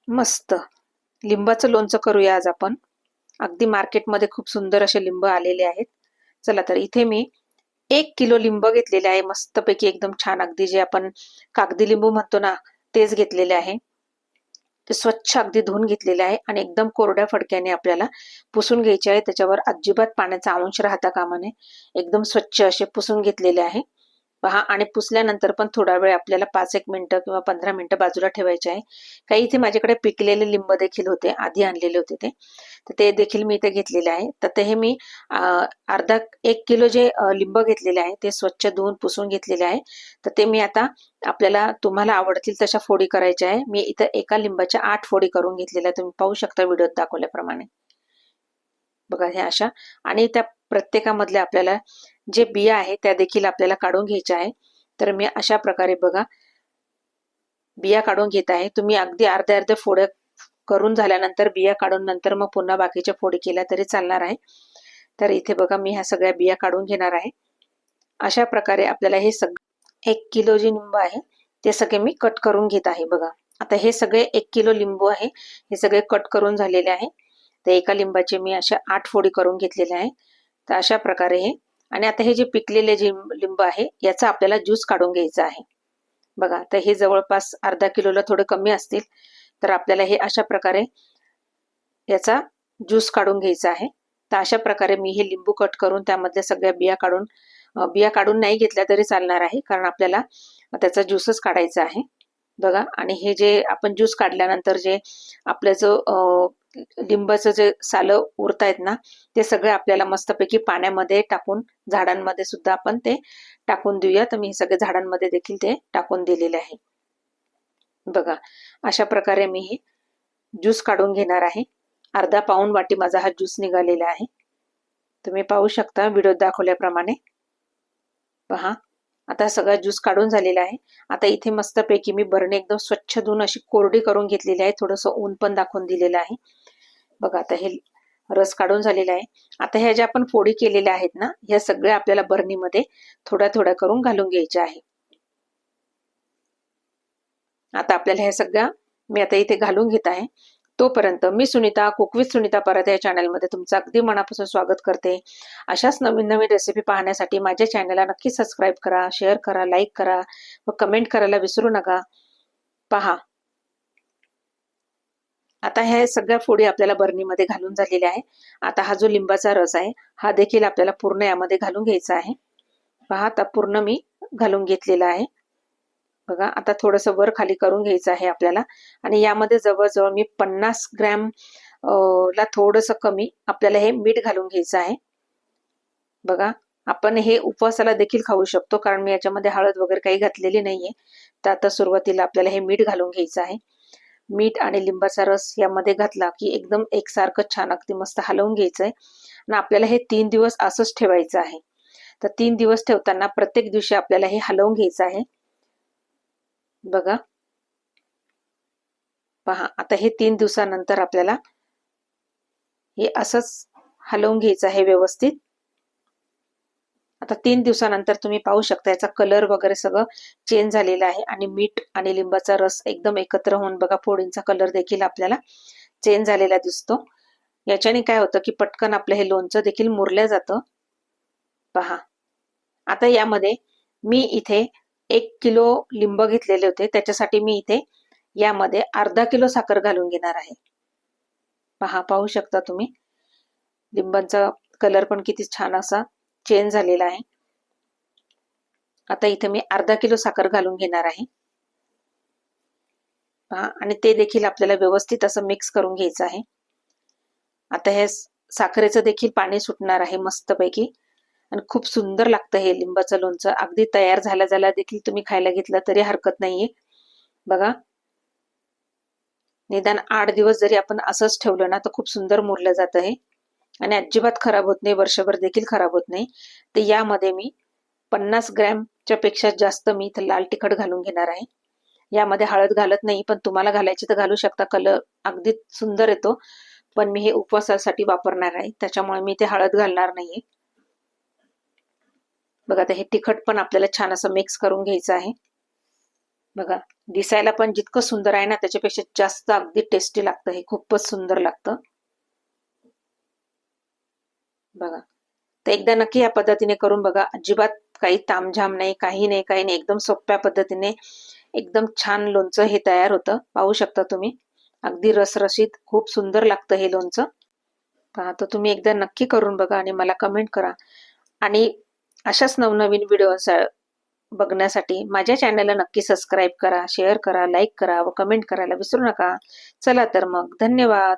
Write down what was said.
मस्त लिंबाचं लोणचं करूया आज आपण. अगदी मार्केटमध्ये खूप सुंदर असे लिंब आलेले आहेत. चला तर इथे मी 1 किलो लिंब घेतलेले आहे, मस्तपैकी एकदम छान, अगदी जे आपण कागदी लिंबू म्हणतो ना, तेच घेतलेले आहे. ते स्वच्छ अगदी धुवून घेतलेले आहे आणि एकदम कोरड्या फडक्याने आपल्याला पुसून घ्यायचे आहे. त्याच्यावर अजिबात पाण्याचा अंश राहता कामा नये. एकदम स्वच्छ असे पुसून घेतलेले आहे पहा. आणि पुसल्यानंतर पण थोडा वेळ आपल्याला 5-1 मिनिटं किंवा 15 मिनिटं बाजूला ठेवायचे आहे. काही इथे माझ्याकडे पिकलेले लिंब देखील होते, आधी आणलेले होते ते, तर ते देखील मी इथे घेतलेले आहे. तर ते हे मी अर्धा 1 किलो जे लिंब घेतलेले आहे ते स्वच्छ धुवून पुसून घेतलेले आहे. तर ते मी आता आपल्याला तुम्हाला आवडतील तशा फोडी करायच्या आहे. मी इथं एका लिंबाच्या 8 फोडी करून घेतलेल्या आहे. तुम्ही पाहू शकता व्हिडिओत दाखवल्याप्रमाणे. बघा ह्या अशा. आणि त्या प्रत्येकामधल्या आपल्याला जे बिया आहे त्या देखील आपल्याला काढून घ्यायच्या आहे. तर मी अशा प्रकारे बघा बिया काढून घेत आहे. तुम्ही अगदी अर्ध्या अर्ध्या फोड्या करून झाल्यानंतर बिया काढून नंतर मग पुन्हा बाकीच्या फोडी केल्या तरी चालणार आहे. तर इथे बघा मी ह्या सगळ्या बिया काढून घेणार आहे. अशा प्रकारे आपल्याला हे 1 किलो जे लिंब आहे ते सगळे मी कट करून घेत आहे. बघा आता हे सगळे 1 किलो लिंबू आहे, हे सगळे कट करून झालेले आहे. तर एका लिंबाचे मी अशा 8 फोडी करून घेतलेल्या आहे. तर अशा प्रकारे हे. आणि आता हे जे पिकलेले जे लिंब आहे याचा आपल्याला ज्यूस काढून घ्यायचा आहे. बघा तर हे जवळपास अर्धा किलोला थोडे कमी असतील. तर आपल्याला हे अशा प्रकारे याचा ज्यूस काढून घ्यायचा आहे. तर अशा प्रकारे मी हे लिंबू कट करून त्यामधल्या सगळ्या बिया काढून नाही घेतल्या तरी चालणार आहे, कारण आपल्याला त्याचा ज्यूसच काढायचा आहे. बघा आणि हे जे आपण ज्यूस काढल्यानंतर जे आपलं जो लिंबाचं जे सालं उरतायत ना, ते सगळे आपल्याला मस्तपैकी पाण्यामध्ये टाकून झाडांमध्ये सुद्धा आपण ते टाकून देऊया. तर मी हे सगळे झाडांमध्ये देखील ते टाकून दिलेले आहे. बघा अशा प्रकारे मी हे ज्यूस काढून घेणार आहे. अर्धा पाऊण वाटी माझा हा ज्यूस निघालेला आहे. तुम्ही पाहू शकता व्हिडिओत दाखवल्याप्रमाणे. पहा आता सगळा ज्यूस काढून झालेला आहे. आता इथे मस्तपैकी मी बरणी एकदम स्वच्छ धुवून अशी कोरडी करून घेतलेली आहे. थोडंसं ऊन पण दाखवून दिलेलं आहे. बघा आता हे रस काढून झालेला आहे. आता ह्या ज्या आपण फोडी केलेल्या आहेत ना, ह्या सगळ्या आपल्याला बरणीमध्ये थोड्या थोड्या करून घालून घ्यायच्या आहे. आता आपल्याला ह्या सगळ्या मी आता इथे घालून घेत आहे. तोपर्यंत मी सुनीता कुक विथ सुनीता परत या चॅनलमध्ये तुमचं अगदी मनापासून स्वागत करते. अशाच नवीन नवीन रेसिपी पाहण्यासाठी माझ्या चॅनलला नक्की सबस्क्राईब करा, शेअर करा, लाईक करा व कमेंट करायला विसरू नका. पहा आता ह्या सगळ्या फोडी आपल्याला बरणीमध्ये घालून झालेल्या आहे. आता हा जो लिंबाचा रस आहे हा देखील आपल्याला पूर्ण यामध्ये घालून घ्यायचा आहे. पहा आता पूर्ण मी घालून घेतलेला आहे. बघा आता थोडंसं वर खाली करून घ्यायचं आहे आपल्याला. आणि यामध्ये जवळजवळ मी 50 ग्रॅम ला थोडंसं कमी आपल्याला हे मीठ घालून घ्यायचं आहे. बघा आपण हे उपवासाला देखील खाऊ शकतो, कारण मी याच्यामध्ये हळद वगैरे काही घातलेली नाहीये. तर आता सुरुवातीला आपल्याला हे मीठ घालून घ्यायचं आहे. मीठ आणि लिंबाचा रस यामध्ये घातला की एकदम एकसारखं छान अगदी मस्त हलवून घ्यायचंय. आणि आपल्याला हे 3 दिवस असंच ठेवायचं आहे. तर 3 दिवस ठेवताना प्रत्येक दिवशी आपल्याला हे हलवून घ्यायचं आहे. बघा पहा आता हे 3 दिवसानंतर आपल्याला हे असंच हलवून घ्यायचं आहे व्यवस्थित. आता 3 दिवसानंतर तुम्ही पाहू शकता याचा कलर वगैरे सगळं चेंज झालेला आहे आणि मीठ आणि लिंबाचा रस एकदम एकत्र होऊन बघा फोडींचा कलर देखील आपल्याला चेंज झालेला दिसतो. याच्याने काय होतं की पटकन आपलं हे लोणचं देखील मुरलं जातं. पहा आता यामध्ये मी इथे 1 किलो लिंब घेतलेले होते, त्याच्यासाठी मी इथे यामध्ये अर्धा किलो साखर घालून घेणार आहे. पहा पाहू शकता तुम्ही लिंबाचा कलर पण किती छान असा चेंज झालेला आहे. आता इथे मी अर्धा किलो साखर घालून घेणार आहे. पहा आणि ते देखील आपल्याला व्यवस्थित असं मिक्स करून घ्यायचं आहे. आता हे साखरेचं देखील पाणी सुटणार आहे मस्तपैकी आणि खूप सुंदर लागतं हे लिंबाचं लोणचं. अगदी तयार झाल्या देखील तुम्ही खायला घेतलं तरी हरकत नाहीये. बघा निदान 8 दिवस जरी आपण असंच ठेवलं ना तर खूप सुंदर मुरलं जातं हे आणि अजिबात खराब होत नाही, वर्षभर देखील खराब होत नाही. तर यामध्ये मी 50 ग्रॅमच्या पेक्षा जास्त मी इथं लाल तिखट घालून घेणार आहे. यामध्ये हळद घालत नाही, पण तुम्हाला घालायची तर घालू शकता, कलर अगदी सुंदर येतो. पण मी हे उपवासासाठी वापरणार आहे त्याच्यामुळे मी इथे हळद घालणार नाहीये. बघा आता हे तिखट पण आपल्याला छान असं मिक्स करून घ्यायचं आहे. बघा, दिसायला पण जितकं सुंदर आहे ना त्याच्यापेक्षा जास्त अगदी टेस्टी लागतं. हे खूपच सुंदर लागतं बघा. तर एकदा नक्की या पद्धतीने करून बघा. अजिबात काही तामझाम नाही, काही नाही, काही नाही. एकदम सोप्या पद्धतीने एकदम छान लोणचं हे तयार होतं. पाहू शकता तुम्ही. अगदी रसरशीत खूप सुंदर लागतं हे लोणचं. पहा, तर तुम्ही एकदा नक्की करून बघा आणि मला कमेंट करा. आणि अशाच नवनवीन व्हिडिओ बघण्यासाठी माझ्या चॅनलला नक्की सबस्क्राईब करा, शेअर करा, लाईक करा व कमेंट करायला विसरू नका. चला तर मग, धन्यवाद.